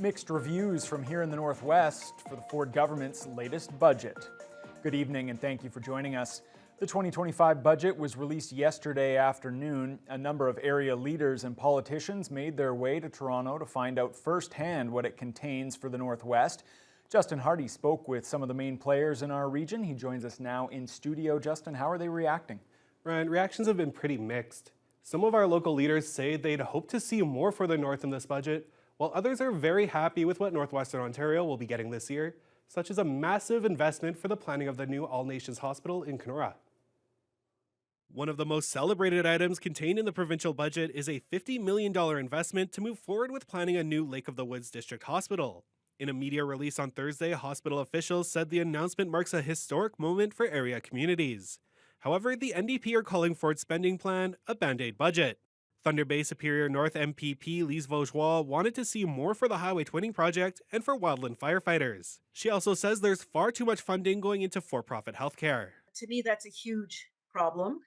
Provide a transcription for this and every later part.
Mixed reviews from here in the Northwest for the Ford government's latest budget. Good evening and thank you for joining us. The 2025 budget was released yesterday afternoon. A number of area leaders and politicians made their way to Toronto to find out firsthand what it contains for the Northwest. Justin Hardy spoke with some of the main players in our region. He joins us now in studio. Justin, how are they reacting? Ryan, reactions have been pretty mixed. Some of our local leaders say they'd hope to see more for the North in this budget, while others are very happy with what Northwestern Ontario will be getting this year, such as a massive investment for the planning of the new All-Nations Hospital in Kenora. One of the most celebrated items contained in the provincial budget is a $50 million investment to move forward with planning a new Lake of the Woods District Hospital. In a media release on Thursday, hospital officials said the announcement marks a historic moment for area communities. However, the NDP are calling for its spending plan a Band-Aid budget. Thunder Bay Superior North MPP Lise Vaugeois wanted to see more for the highway twinning project and for wildland firefighters. She also says there's far too much funding going into for-profit healthcare. To me, that's a huge problem.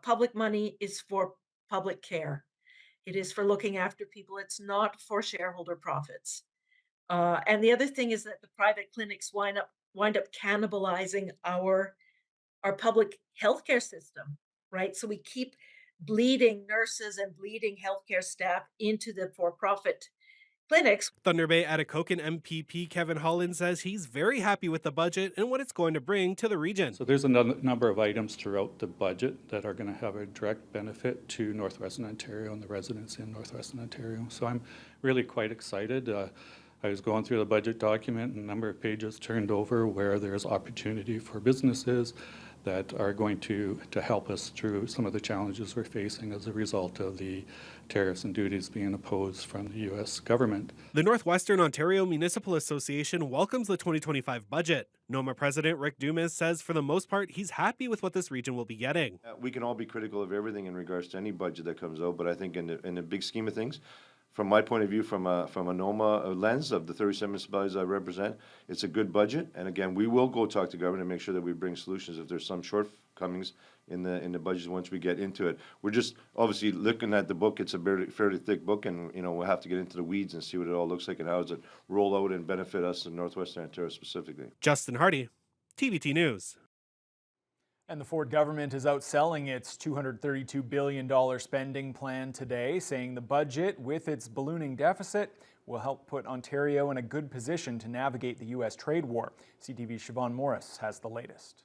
Public money is for public care. It is for looking after people. It's not for shareholder profits. And the other thing is that the private clinics wind up cannibalizing our public healthcare system, right? So we keep bleeding nurses and bleeding healthcare staff into the for-profit clinics. Thunder Bay Atikokan MPP Kevin Holland says he's very happy with the budget and what it's going to bring to the region. So there's a number of items throughout the budget that are going to have a direct benefit to Northwestern Ontario and the residents in Northwestern Ontario. So I'm really quite excited. I was going through the budget document and a number of pages turned over where there's opportunity for businesses that are going to help us through some of the challenges we're facing as a result of the tariffs and duties being imposed from the U.S. government. The Northwestern Ontario Municipal Association welcomes the 2025 budget. NOMA President Rick Dumas says for the most part he's happy with what this region will be getting. We can all be critical of everything in regards to any budget that comes out, but I think in the big scheme of things, from my point of view, from a NOMA lens of the 37 municipalities I represent, it's a good budget. And again, we will go talk to government and make sure that we bring solutions if there's some shortcomings in the budget once we get into it. We're just obviously looking at the book. It's a fairly thick book, and we'll have to get into the weeds and see what it all looks like and how does it roll out and benefit us in Northwestern Ontario specifically. Justin Hardy, TBT News. And the Ford government is outselling its $232 billion spending plan today, saying the budget, with its ballooning deficit, will help put Ontario in a good position to navigate the U.S. trade war. CTV's Siobhan Morris has the latest.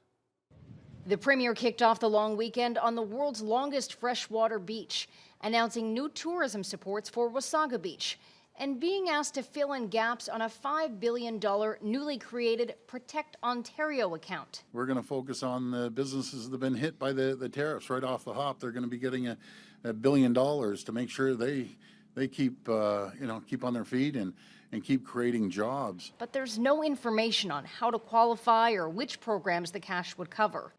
The Premier kicked off the long weekend on the world's longest freshwater beach, announcing new tourism supports for Wasaga Beach, and being asked to fill in gaps on a $5 billion newly created Protect Ontario account. We're going to focus on the businesses that have been hit by the tariffs right off the hop. They're going to be getting $1 billion to make sure they keep keep on their feet and keep creating jobs. But there's no information on how to qualify or which programs the cash would cover.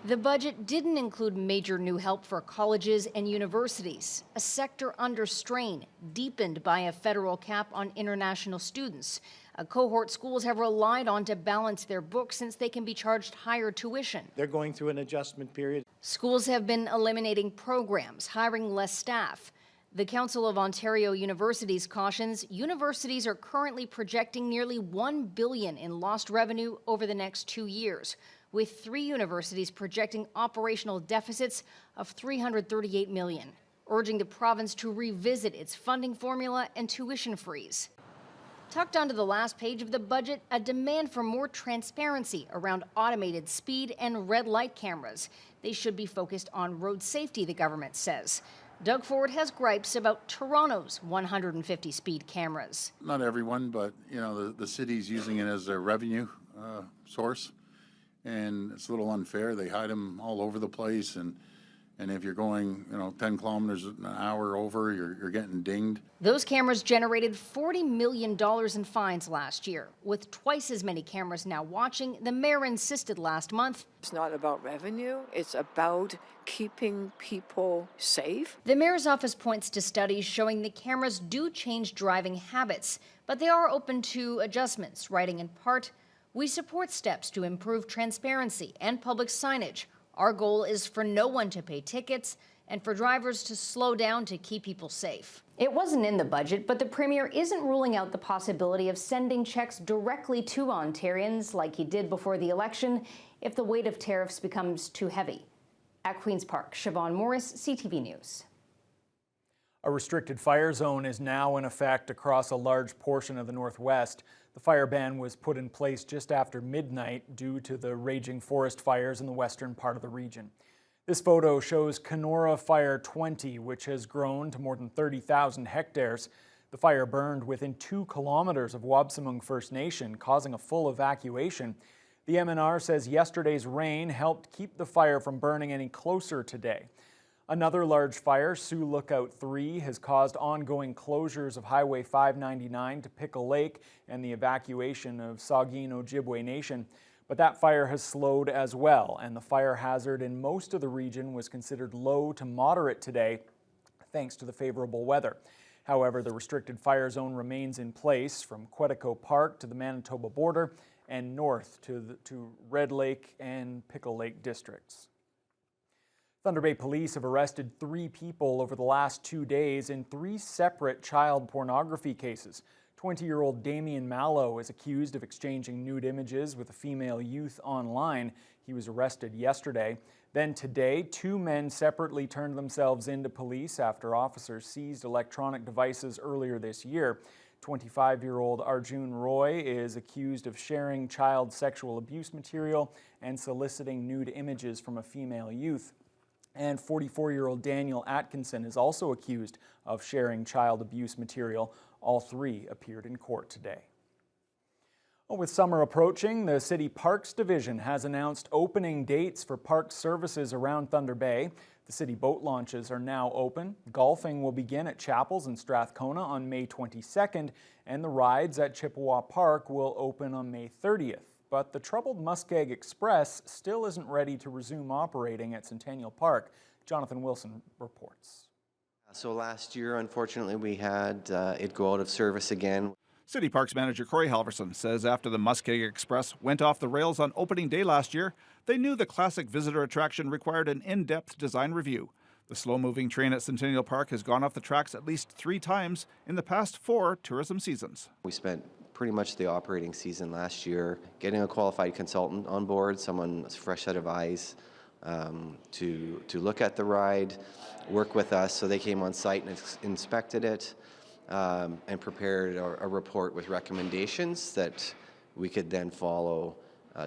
The budget didn't include major new help for colleges and universities, a sector under strain, deepened by a federal cap on international students, a cohort schools have relied on to balance their books since they can be charged higher tuition. They're going through an adjustment period. Schools have been eliminating programs, hiring less staff. The Council of Ontario Universities cautions universities are currently projecting nearly $1 billion in lost revenue over the next 2 years, with 3 universities projecting operational deficits of $338 million, urging the province to revisit its funding formula and tuition freeze. Tucked onto the last page of the budget, a demand for more transparency around automated speed and red light cameras. They should be focused on road safety, the government says. Doug Ford has gripes about Toronto's 150 speed cameras. Not everyone, but the city's using it as a revenue source. And it's a little unfair. They hide them all over the place, and if you're going, 10 kilometers an hour over, you're getting dinged. Those cameras generated $40 million in fines last year. With twice as many cameras now watching, the mayor insisted last month. It's not about revenue. It's about keeping people safe. The mayor's office points to studies showing the cameras do change driving habits, but they are open to adjustments, writing in part, "We support steps to improve transparency and public signage. Our goal is for no one to pay tickets and for drivers to slow down to keep people safe. It wasn't in the budget, but the Premier isn't ruling out the possibility of sending checks directly to Ontarians like he did before the election if the weight of tariffs becomes too heavy. At Queen's Park, Siobhan Morris, CTV News. A restricted fire zone is now in effect across a large portion of the Northwest. The fire ban was put in place just after midnight due to the raging forest fires in the western part of the region. This photo shows Kenora Fire 20, which has grown to more than 30,000 hectares. The fire burned within 2 kilometers of Wabsamung First Nation, causing a full evacuation. The MNR says yesterday's rain helped keep the fire from burning any closer today. Another large fire, Sioux Lookout 3, has caused ongoing closures of Highway 599 to Pickle Lake and the evacuation of Saugeen Ojibwe Nation. But that fire has slowed as well, and the fire hazard in most of the region was considered low to moderate today, thanks to the favorable weather. However, the restricted fire zone remains in place from Quetico Park to the Manitoba border and north to Red Lake and Pickle Lake districts. Thunder Bay police have arrested 3 people over the last 2 days in 3 separate child pornography cases. 20-year-old Damien Mallow is accused of exchanging nude images with a female youth online. He was arrested yesterday. Then today, 2 men separately turned themselves into police after officers seized electronic devices earlier this year. 25-year-old Arjun Roy is accused of sharing child sexual abuse material and soliciting nude images from a female youth. And 44-year-old Daniel Atkinson is also accused of sharing child abuse material. All 3 appeared in court today. Well, with summer approaching, the City Parks Division has announced opening dates for park services around Thunder Bay. The city boat launches are now open. Golfing will begin at Chapels in Strathcona on May 22nd, and the rides at Chippewa Park will open on May 30th. But the troubled Muskeg Express still isn't ready to resume operating at Centennial Park. Jonathan Wilson reports. So last year, unfortunately, we had it go out of service again. City Parks Manager Corey Halverson says after the Muskeg Express went off the rails on opening day last year, they knew the classic visitor attraction required an in-depth design review. The slow-moving train at Centennial Park has gone off the tracks at least 3 times in the past 4 tourism seasons. We spent pretty much the operating season last year getting a qualified consultant on board, someone with a fresh set of eyes to look at the ride, work with us. So they came on site and inspected it and prepared a report with recommendations that we could then follow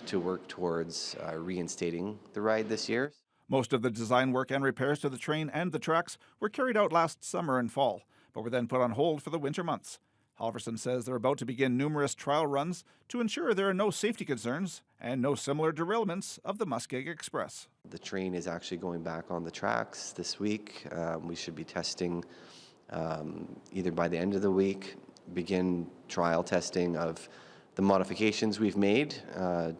to work towards reinstating the ride this year. Most of the design work and repairs to the train and the tracks were carried out last summer and fall, but were then put on hold for the winter months. Halverson says they're about to begin numerous trial runs to ensure there are no safety concerns and no similar derailments of the Muskeg Express. The train is actually going back on the tracks this week. We should be testing either by the end of the week, begin trial testing of the modifications we've made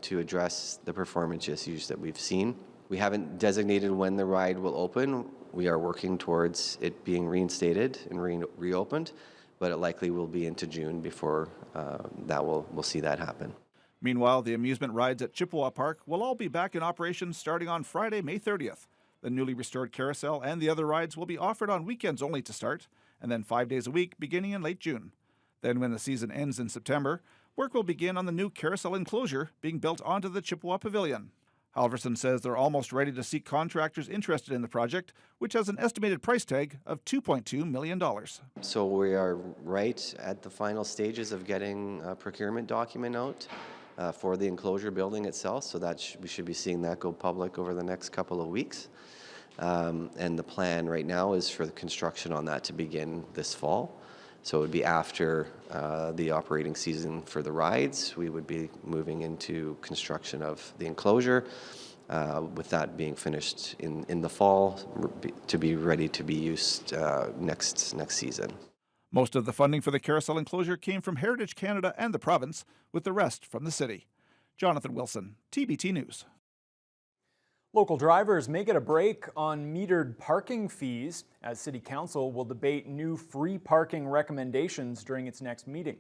to address the performance issues that we've seen. We haven't designated when the ride will open. We are working towards it being reinstated and reopened, but it likely will be into June before we'll see that happen. Meanwhile, the amusement rides at Chippewa Park will all be back in operation starting on Friday, May 30th. The newly restored carousel and the other rides will be offered on weekends only to start, and then 5 days a week beginning in late June. Then when the season ends in September, work will begin on the new carousel enclosure being built onto the Chippewa Pavilion. Halverson says they're almost ready to seek contractors interested in the project, which has an estimated price tag of $2.2 million. So we are right at the final stages of getting a procurement document out for the enclosure building itself, so that we should be seeing that go public over the next couple of weeks. And the plan right now is for the construction on that to begin this fall. So it would be after the operating season for the rides. We would be moving into construction of the enclosure, with that being finished in the fall to be ready to be used next season. Most of the funding for the carousel enclosure came from Heritage Canada and the province, with the rest from the city. Jonathan Wilson, TBT News. Local drivers may get a break on metered parking fees as City Council will debate new free parking recommendations during its next meeting.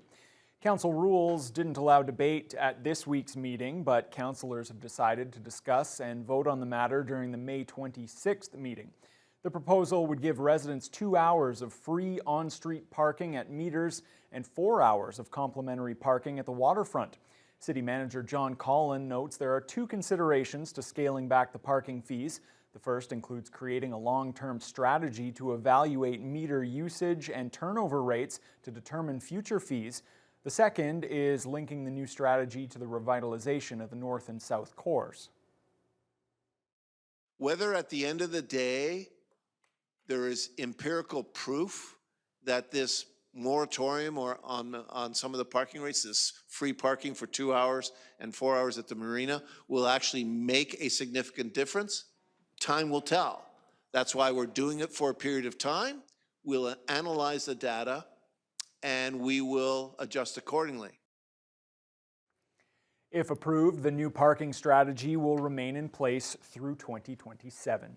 Council rules didn't allow debate at this week's meeting, but councillors have decided to discuss and vote on the matter during the May 26th meeting. The proposal would give residents 2 hours of free on-street parking at meters and 4 hours of complimentary parking at the waterfront. City Manager John Collin notes there are 2 considerations to scaling back the parking fees. The first includes creating a long-term strategy to evaluate meter usage and turnover rates to determine future fees. The second is linking the new strategy to the revitalization of the North and South cores. Whether at the end of the day there is empirical proof that this moratorium or on some of the parking rates, this free parking for 2 hours and 4 hours at the marina, will actually make a significant difference, time will tell. That's why we're doing it for a period of time. We'll analyze the data and we will adjust accordingly. If approved, the new parking strategy will remain in place through 2027.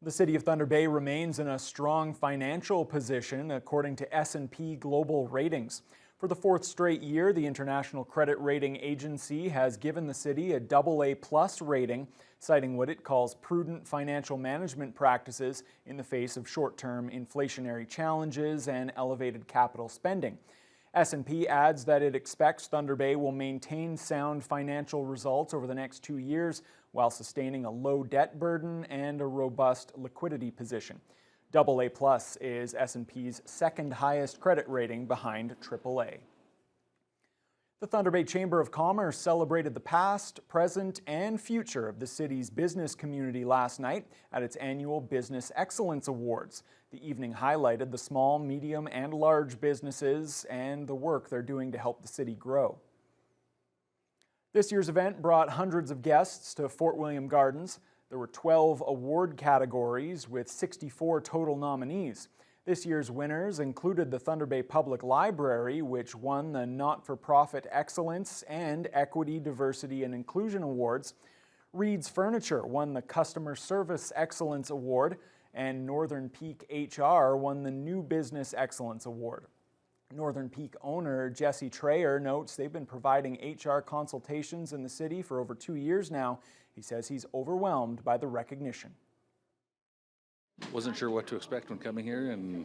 The City of Thunder Bay remains in a strong financial position according to S&P Global Ratings. For the 4th straight year, the International Credit Rating Agency has given the city a AA+ rating, citing what it calls prudent financial management practices in the face of short-term inflationary challenges and elevated capital spending. S&P adds that it expects Thunder Bay will maintain sound financial results over the next 2 years while sustaining a low debt burden and a robust liquidity position. AA+ is S&P's second highest credit rating behind AAA. The Thunder Bay Chamber of Commerce celebrated the past, present, and future of the city's business community last night at its annual Business Excellence Awards. The evening highlighted the small, medium, and large businesses and the work they're doing to help the city grow. This year's event brought hundreds of guests to Fort William Gardens. There were 12 award categories with 64 total nominees. This year's winners included the Thunder Bay Public Library, which won the Not-for-Profit Excellence and Equity, Diversity, and Inclusion Awards. Reed's Furniture won the Customer Service Excellence Award, and Northern Peak HR won the New Business Excellence Award. Northern Peak owner Jesse Trayer notes they've been providing HR consultations in the city for over 2 years now. He says he's overwhelmed by the recognition. Wasn't sure what to expect when coming here, and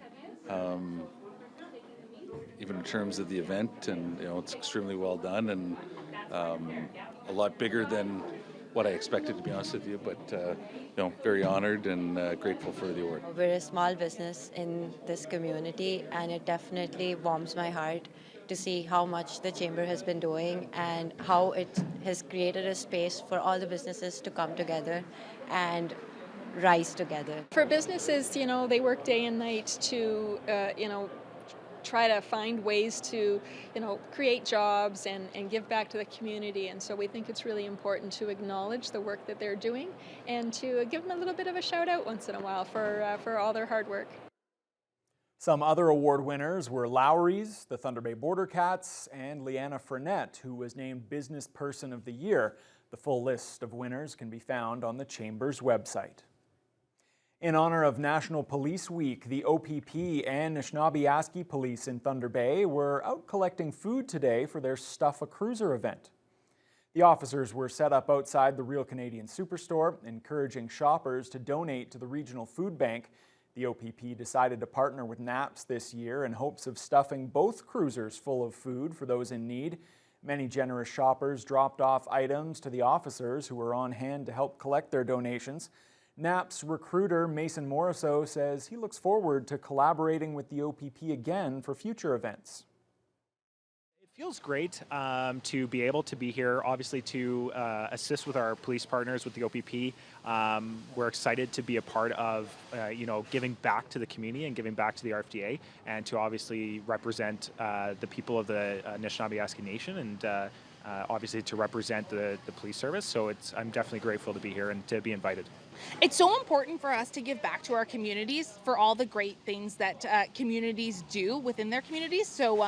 even in terms of the event, and it's extremely well done and a lot bigger than what I expected, to be honest with you, but very honored and grateful for the award. We're a small business in this community, and it definitely warms my heart to see how much the Chamber has been doing and how it has created a space for all the businesses to come together and rise together. For businesses, they work day and night to, try to find ways to, create jobs and give back to the community. And so we think it's really important to acknowledge the work that they're doing and to give them a little bit of a shout out once in a while for all their hard work. Some other award winners were Lowry's, the Thunder Bay Border Cats, and Leanna Frenette, who was named Business Person of the Year. The full list of winners can be found on the Chamber's website. In honor of National Police Week, the OPP and Anishinaabe Police in Thunder Bay were out collecting food today for their Stuff a Cruiser event. The officers were set up outside the Real Canadian Superstore, encouraging shoppers to donate to the regional food bank. The OPP decided to partner with NAPS this year in hopes of stuffing both cruisers full of food for those in need. Many generous shoppers dropped off items to the officers who were on hand to help collect their donations. NAPS recruiter Mason Morisseau says he looks forward to collaborating with the OPP again for future events. It feels great to be able to be here, obviously to assist with our police partners with the OPP. We're excited to be a part of, giving back to the community and giving back to the RFDA, and to obviously represent the people of the Anishinaabe Nation, and obviously to represent the police service. So I'm definitely grateful to be here and to be invited. It's so important for us to give back to our communities for all the great things that communities do within their communities. So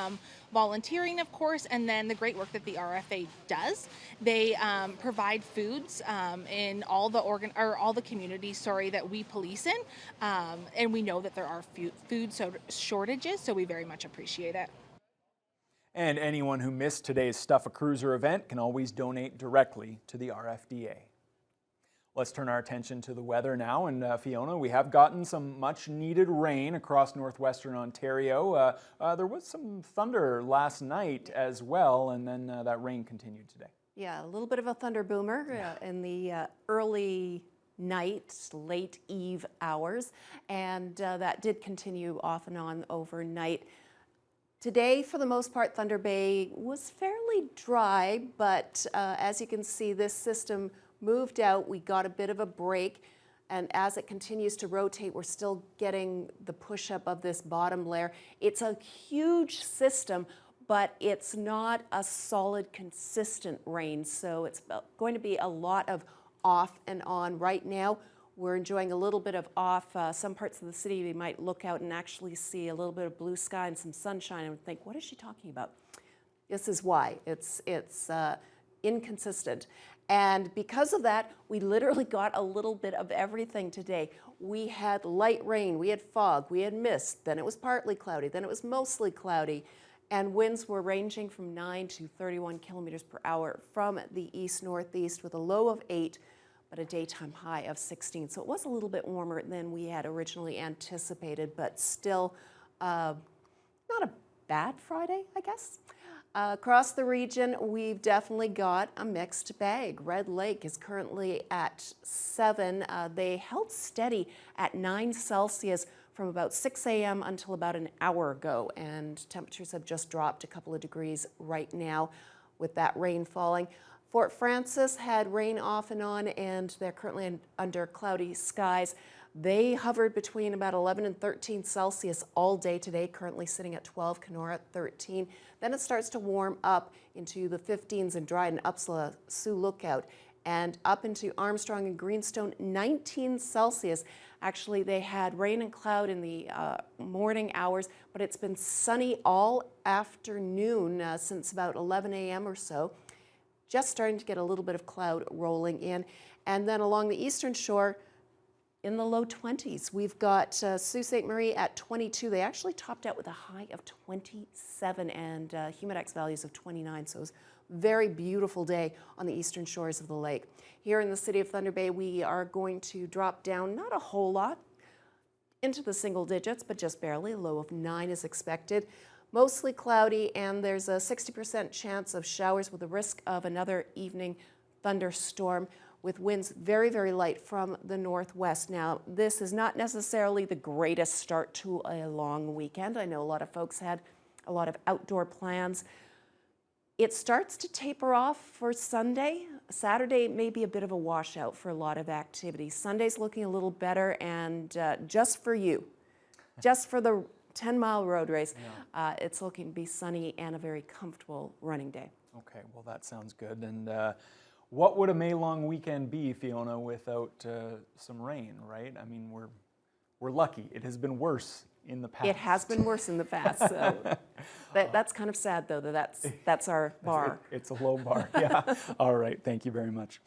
volunteering, of course, and then the great work that the RFA does. They provide foods in all the communities, that we police in, and we know that there are food shortages, so we very much appreciate it. And anyone who missed today's Stuff a Cruiser event can always donate directly to the RFDA. Let's turn our attention to the weather now. And Fiona, we have gotten some much needed rain across northwestern Ontario. There was some thunder last night as well, and then that rain continued today. Yeah, a little bit of a thunder boomer in the early night, late eve hours, and that did continue off and on overnight. Today, for the most part, Thunder Bay was fairly dry, but as you can see, this system moved out. We got a bit of a break, and as it continues to rotate, we're still getting the push-up of this bottom layer. It's a huge system, but it's not a solid, consistent rain, so it's going to be a lot of off and on. Right now, we're enjoying a little bit of off. Some parts of the city, you might look out and actually see a little bit of blue sky and some sunshine and think, what is she talking about? This is why. It's inconsistent. And because of that, we literally got a little bit of everything today. We had light rain, we had fog, we had mist, then it was partly cloudy, then it was mostly cloudy, and winds were ranging from 9 to 31 kilometers per hour from the east-northeast with a low of 8, but a daytime high of 16. So it was a little bit warmer than we had originally anticipated, but still not a bad Friday, I guess. Across the region, we've definitely got a mixed bag. Red Lake is currently at 7. They held steady at 9 Celsius from about 6 a.m. until about an hour ago, and temperatures have just dropped a couple of degrees right now with that rain falling. Fort Frances had rain off and on, and they're currently under cloudy skies. They hovered between about 11 and 13 Celsius all day today, currently sitting at 12, Kenora at 13. Then it starts to warm up into the 15s in Dryden, Upsala, Sioux Lookout, and up into Armstrong and Greenstone, 19 Celsius. Actually, they had rain and cloud in the morning hours, but it's been sunny all afternoon since about 11 a.m. or so. Just starting to get a little bit of cloud rolling in. And then along the eastern shore, in the low 20s. We've got Sault Ste. Marie at 22. They actually topped out with a high of 27 and humidex values of 29. So it was a very beautiful day on the eastern shores of the lake. Here in the city of Thunder Bay, we are going to drop down, not a whole lot, into the single digits, but just barely. A low of 9 is expected. Mostly cloudy, and there's a 60% chance of showers with a risk of another evening thunderstorm, with winds very, very light from the northwest. Now, this is not necessarily the greatest start to a long weekend. I know a lot of folks had a lot of outdoor plans. It starts to taper off for Sunday. Saturday may be a bit of a washout for a lot of activity. Sunday's looking a little better, and just for you, just for the 10-mile road race, it's looking to be sunny and a very comfortable running day. Okay, well, that sounds good. And what would a May-long weekend be, Fiona, without some rain, right? I mean, we're lucky. It has been worse in the past. It has been worse in the past. So that's kind of sad, though, that's our bar. It's a low bar, yeah. All right, thank you very much.